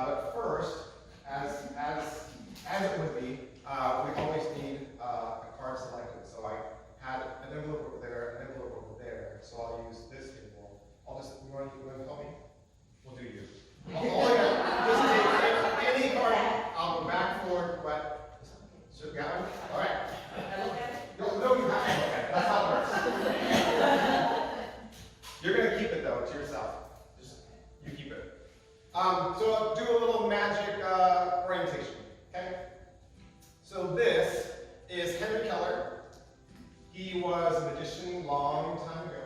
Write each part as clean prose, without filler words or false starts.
But first, as it would be, we always need a card selected. So I had an envelope over there, an envelope over there. So I'll use this table. You want to help me? We'll do you. Just take any card. I'll go back, forward, but so got it? All right. No, you have to look at it. That's how it works. You're going to keep it though to yourself. Just you keep it. So I'll do a little magic orientation. Okay. So this is Henry Keller. He was a magician long time ago.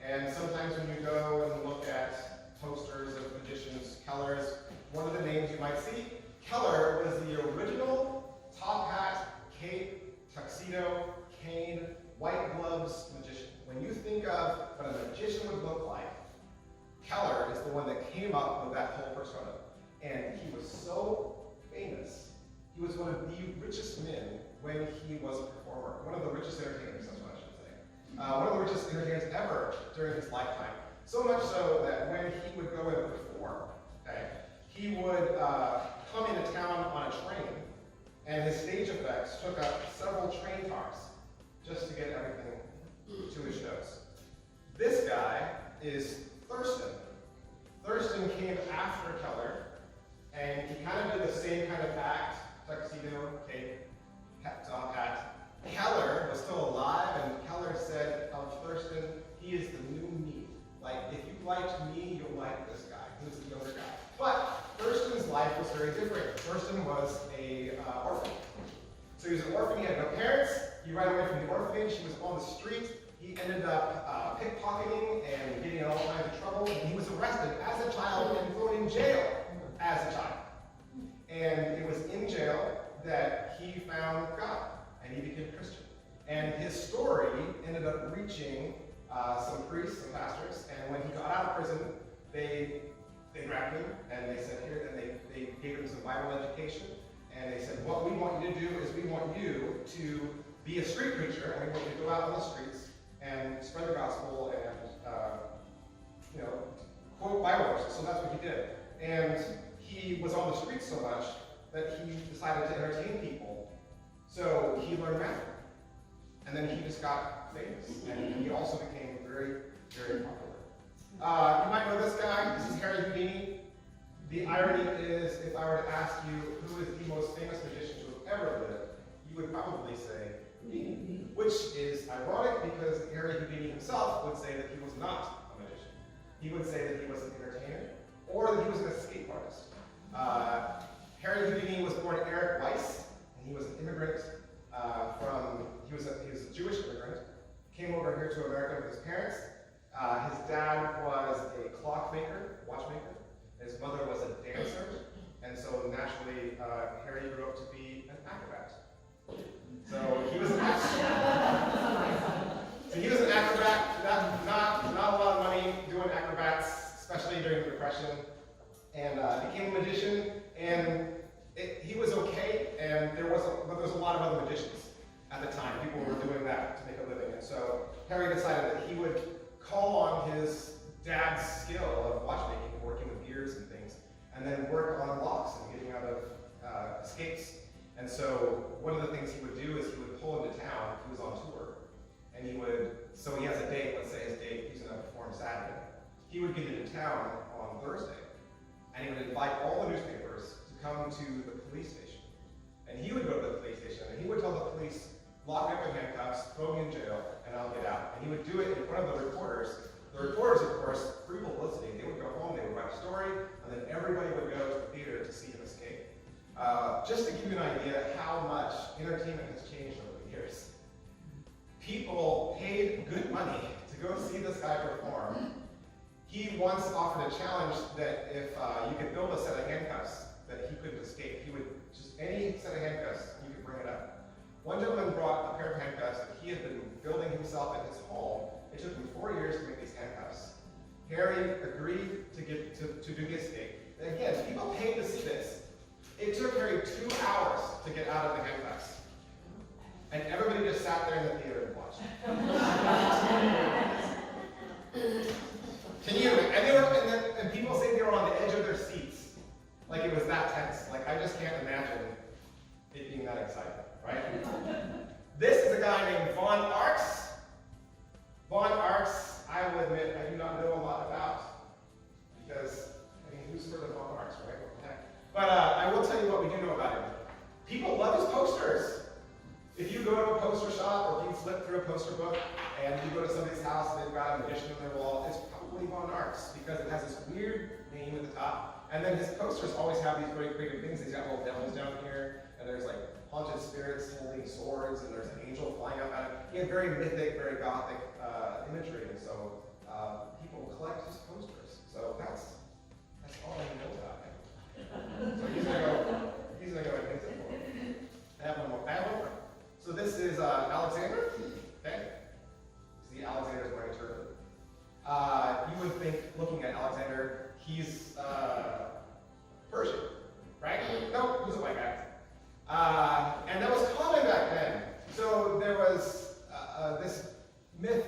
And sometimes when you go and look at posters of magicians, Keller is one of the names you might see. Keller was the original top hat, cape, tuxedo, cane, white gloves magician. When you think of what a magician would look like, Keller is the one that came up with that whole persona. And he was so famous. He was one of the richest men when he was a performer. One of the richest entertainers, that's what I should say. One of the richest entertainers ever during his lifetime. So much so that when he would go and perform, okay, he would come into town on a train, and his stage effects took up several train cars just to get everything to his shows. This guy is Thurston. Thurston came after Keller, and he kind of did the same kind of act, tuxedo, cape, top hat. Keller was still alive, and Keller said of Thurston, he is the new me. Like, if you liked me, you'll like this guy. He was the younger guy. But Thurston's life was very different. Thurston was an orphan. So he was an orphan, he had no parents. He ran away from the orphanage, he was on the street. He ended up pickpocketing and getting in all kinds of trouble. And he was arrested as a child and thrown in jail as a child. And it was in jail that he found God, and he became a Christian. And his story ended up reaching some priests and pastors, and when he got out of prison, they grabbed him, and they said, here, and they gave him some Bible education, and they said, what we want you to do is we want you to be a street preacher, and we want you to go out on the streets and spread the gospel and quote Bible verses. So that's what he did. And he was on the streets so much that he decided to entertain people. So he learned math. And then he just got famous. And he also became very, very popular. You might know this guy. This is Harry Houdini. The irony is, if I were to ask you who is the most famous magician to have ever lived, you would probably say Houdini. Which is ironic because Harry Houdini himself would say that he was not a magician. He would say that he was an entertainer, or that he was an escape artist. Harry Houdini was born Eric Weiss, and he was an immigrant he was a Jewish immigrant, came over here to America with his parents. His dad was a clockmaker, watchmaker. His mother was a dancer, and so naturally, Harry grew up to be an acrobat. So he was an acrobat. Not a lot of money doing acrobats, especially during the Depression, and became a magician. And he was okay, but there was a lot of other magicians at the time. People were doing that to make a living, and so Harry decided that he would call on his dad's skill of watchmaking, working with gears and things, and then work on locks and getting out of escapes. And so one of the things he would do is he would pull into town. He was on tour, and so he has a date. Let's say his date, he's going to perform Saturday. He would get into town on Thursday, and he would invite all the newspapers to come to the police station. And he would go to the police station, and he would tell the police, lock me up in handcuffs, throw me in jail, and I'll get out. And he would do it in front of the reporters. The reporters, of course, free publicity. They would go home, they would write a story, and then everybody would go to the theater to see him escape. Just to give you an idea how much entertainment has changed over the years. People paid good money to go see this guy perform. He once offered a challenge that if you could build a set of handcuffs that he couldn't escape, he would just, any set of handcuffs, you could bring it up. One gentleman brought a pair of handcuffs that he had been building himself at his home. It took him 4 years to make these handcuffs. Harry agreed to do the escape. And again, people paid to see this. It took Harry 2 hours to get out of the handcuffs. And everybody just sat there in the theater and watched. Can you, and people say they were on the edge of their seats. Like it was that tense. Like I just can't imagine it being that exciting, right? This is a guy named Von Arx. Von Arx, I will admit, I do not know a lot about, because, I mean, who's heard of Von Arx, right? What the heck? But I will tell you what we do know about him. People love his posters. If you go to a poster shop, or if you flip through a poster book, and you go to somebody's house and they've got an edition on their wall, it's probably Von Arx, because it has this weird name at the top. And then his posters always have these very creative things. He's got little devils down here, and there's like haunted spirits holding swords, and there's an angel flying up at him. He had very mythic, very gothic imagery, and so people collect his posters. So that's all I know about him. So he's gonna go and fix it for me. I have one more. So this is Alexander. Okay. See, Alexander's wearing a turban. You would think, looking at Alexander, he's Persian, right? No, he was a white guy. And that was common back then. So there was this myth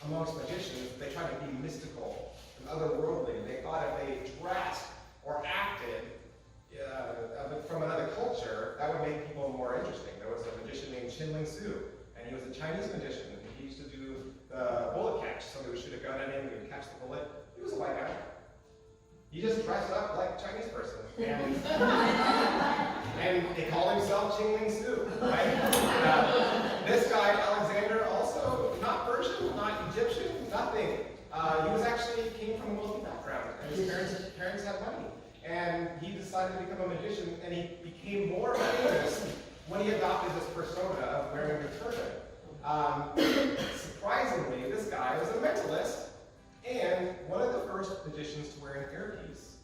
amongst magicians. They tried to be mystical and otherworldly. They thought if they dressed or acted from another culture, that would make people more interesting. There was a magician named Qinling Su, and he was a Chinese magician. And he used to do the bullet catch. Somebody would shoot a gun at him, he would catch the bullet. He was a white guy. He just dressed up like a Chinese person. And they call himself Qinling Su, right? This guy, Alexander, also not Persian, not Egyptian, nothing. He was actually came from a wealthy background, and his parents had money. And he decided to become a magician, and he became more famous when he adopted this persona of wearing a turban. Surprisingly, this guy was a mentalist, and one of the first magicians to wear an earpiece,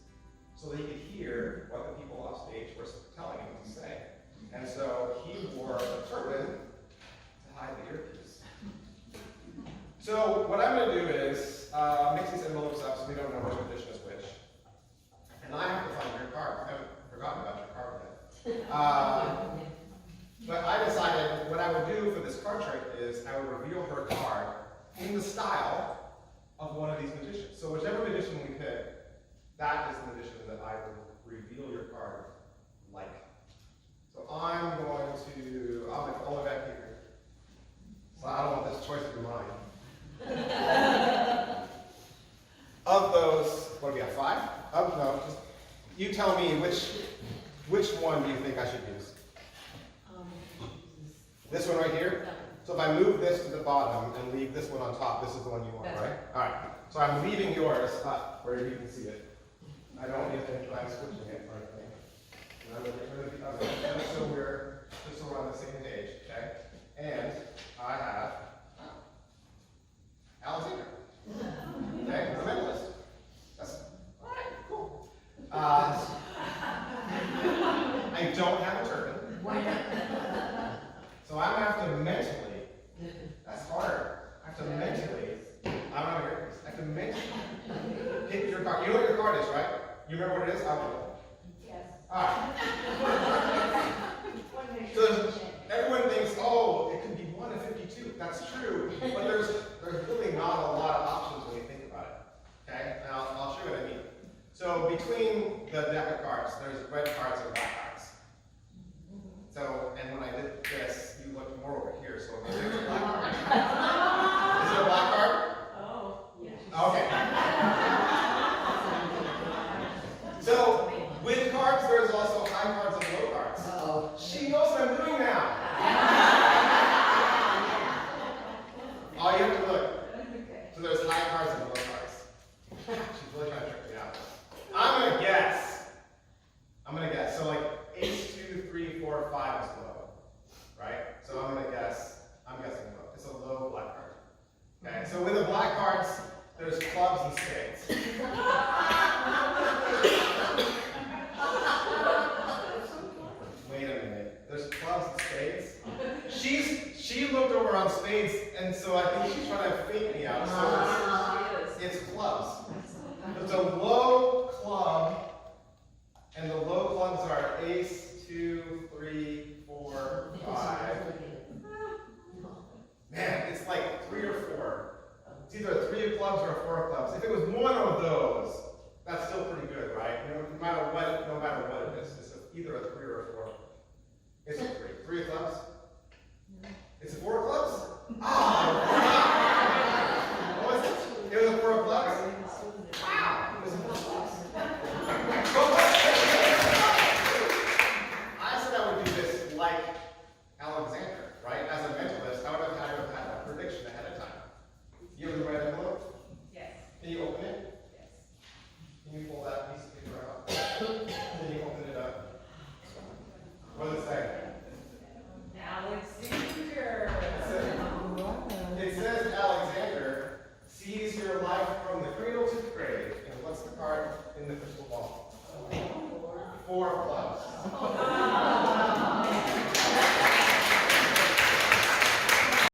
so that he could hear what the people off stage were telling him to say. And so he wore a turban to hide the earpiece. So what I'm going to do is mix these envelopes up so we don't know which magician is which. And I have to find your card. I haven't forgotten about your card yet. But I decided what I would do for this card trick is I would reveal her card in the style of one of these magicians. So whichever magician we pick, that is the magician that I will reveal your card like. So I'm going to, I'll make all the way back here. So I don't want this choice to be mine. Of those, what do we have, 5? Oh, no, just, you tell me which one do you think I should use? This one right here? So if I move this to the bottom and leave this one on top, this is the one you want, right? All right. So I'm leaving yours up where you can see it. I don't want you to think that I'm switching it or anything. And I'm going to get rid of the other one, just so we're on the same page, okay? And I have Alexander. Okay, the mentalist. That's all right, cool. I don't have a turban. Why not? So I'm going to have to mentally, that's hard. I have to mentally, I'm not here, I have to mentally pick your card. You know what your card is, right? You remember what it is? I will. Yes. All right. So everyone thinks, oh, it could be 1 of 52. That's true. But there's really not a lot of options when you think about it. Okay? Now, I'll show you what I mean. So between the deck of cards, there's red cards and black cards. So, and when I did this, you looked more over here, so there's a black card. Is it a black card? Oh, yes. Okay. So, with cards, there's also high cards and low cards. Uh-oh. She knows